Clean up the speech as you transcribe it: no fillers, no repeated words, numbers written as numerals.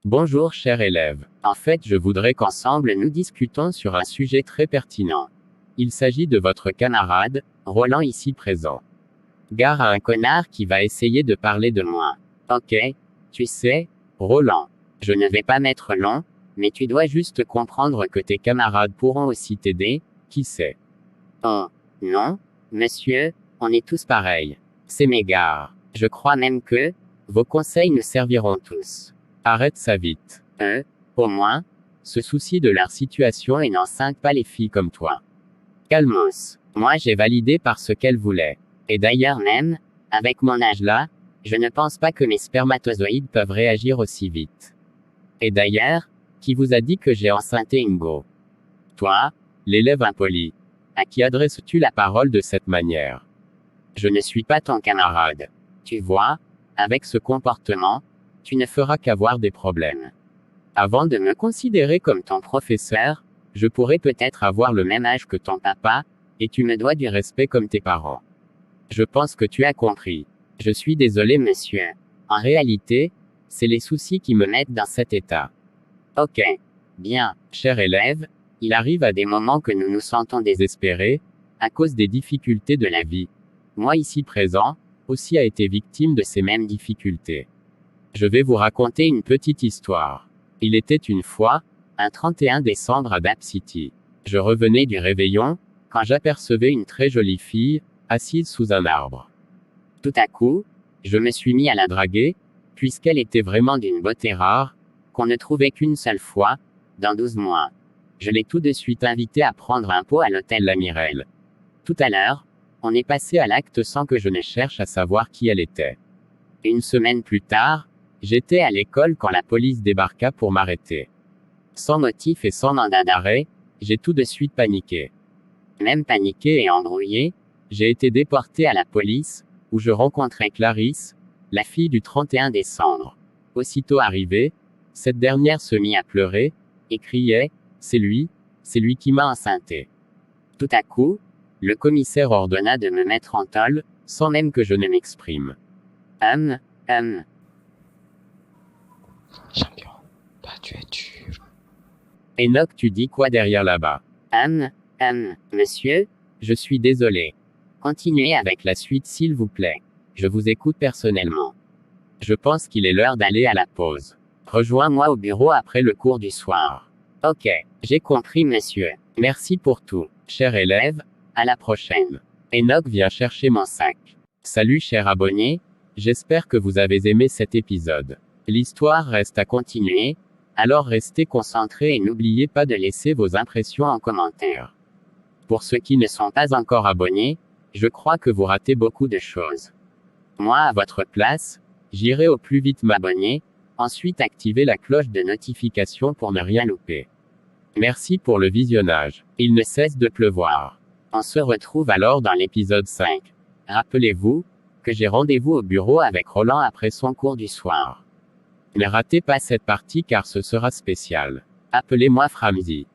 Bonjour cher élève. En fait, je voudrais qu'ensemble nous discutons sur un sujet très pertinent. Il s'agit de votre camarade, Roland ici présent. Gare à un connard qui va essayer de parler de moi. Ok. Tu sais, Roland. Je ne vais pas m'être long, mais tu dois juste comprendre que tes camarades pourront aussi t'aider, qui sait. Oh, non, monsieur, on est tous pareils. C'est m'égare. Je crois même que, vos conseils nous serviront tous. Arrête ça vite. Au moins, se soucie de leur situation et n'enceinte pas les filles comme toi. Calmos. Moi j'ai validé par ce qu'elle voulait. Et d'ailleurs même, avec mon âge là, je ne pense pas que mes spermatozoïdes peuvent réagir aussi vite. Et d'ailleurs, qui vous a dit que j'ai enceinté Ingo? Toi, l'élève impoli. À qui adresses-tu la parole de cette manière? Je ne suis pas ton camarade. Tu vois, avec ce comportement, tu ne feras qu'avoir des problèmes. Avant de me considérer comme ton professeur, je pourrais peut-être avoir le même âge que ton papa, et tu me dois du respect comme tes parents. Je pense que tu as compris. Je suis désolé monsieur. En réalité, c'est les soucis qui me mettent dans cet état. Ok. Bien, cher élève, il arrive à des moments que nous nous sentons désespérés, à cause des difficultés de la vie. Moi ici présent, aussi a été victime de ces mêmes difficultés. Je vais vous raconter une petite histoire. Il était une fois, un 31 décembre à Dap City. Je revenais du réveillon, quand j'apercevais une très jolie fille, assise sous un arbre. Tout à coup, je me suis mis à la draguer, puisqu'elle était vraiment d'une beauté rare, qu'on ne trouvait qu'une seule fois, dans 12 mois. Je l'ai tout de suite invitée à prendre un pot à l'hôtel La Mirelle. Tout à l'heure, on est passé à l'acte sans que je ne cherche à savoir qui elle était. Une semaine plus tard, j'étais à l'école quand la police débarqua pour m'arrêter. Sans motif et sans mandat d'arrêt, j'ai tout de suite paniqué. Même paniqué et embrouillé, j'ai été déporté à la police, où je rencontrai Clarisse, la fille du 31 décembre. Aussitôt arrivée, cette dernière se mit à pleurer, et criait, « c'est lui qui m'a enceinté ». Tout à coup, le commissaire ordonna de me mettre en tôle, sans même que je ne m'exprime. Champion, toi tu es dur. Enoch, tu dis quoi derrière là-bas? Monsieur, je suis désolé. Continuez avec la suite s'il vous plaît. Je vous écoute personnellement. Je pense qu'il est l'heure d'aller à la pause. Rejoins-moi au bureau après le cours du soir. Ok, j'ai compris monsieur. Merci pour tout. Cher élève, à la prochaine. Enoch vient chercher mon sac. Salut cher abonné, j'espère que vous avez aimé cet épisode. L'histoire reste à continuer, alors restez concentrés et n'oubliez pas de laisser vos impressions en commentaire. Pour ceux qui ne sont pas encore abonnés, je crois que vous ratez beaucoup de choses. Moi à votre place, j'irai au plus vite m'abonner, ensuite activer la cloche de notification pour ne rien louper. Merci pour le visionnage. Il ne cesse de pleuvoir. On se retrouve alors dans l'épisode 5. Rappelez-vous, que j'ai rendez-vous au bureau avec Roland après son cours du soir. Ne ratez pas cette partie car ce sera spécial. Appelez-moi Framzy.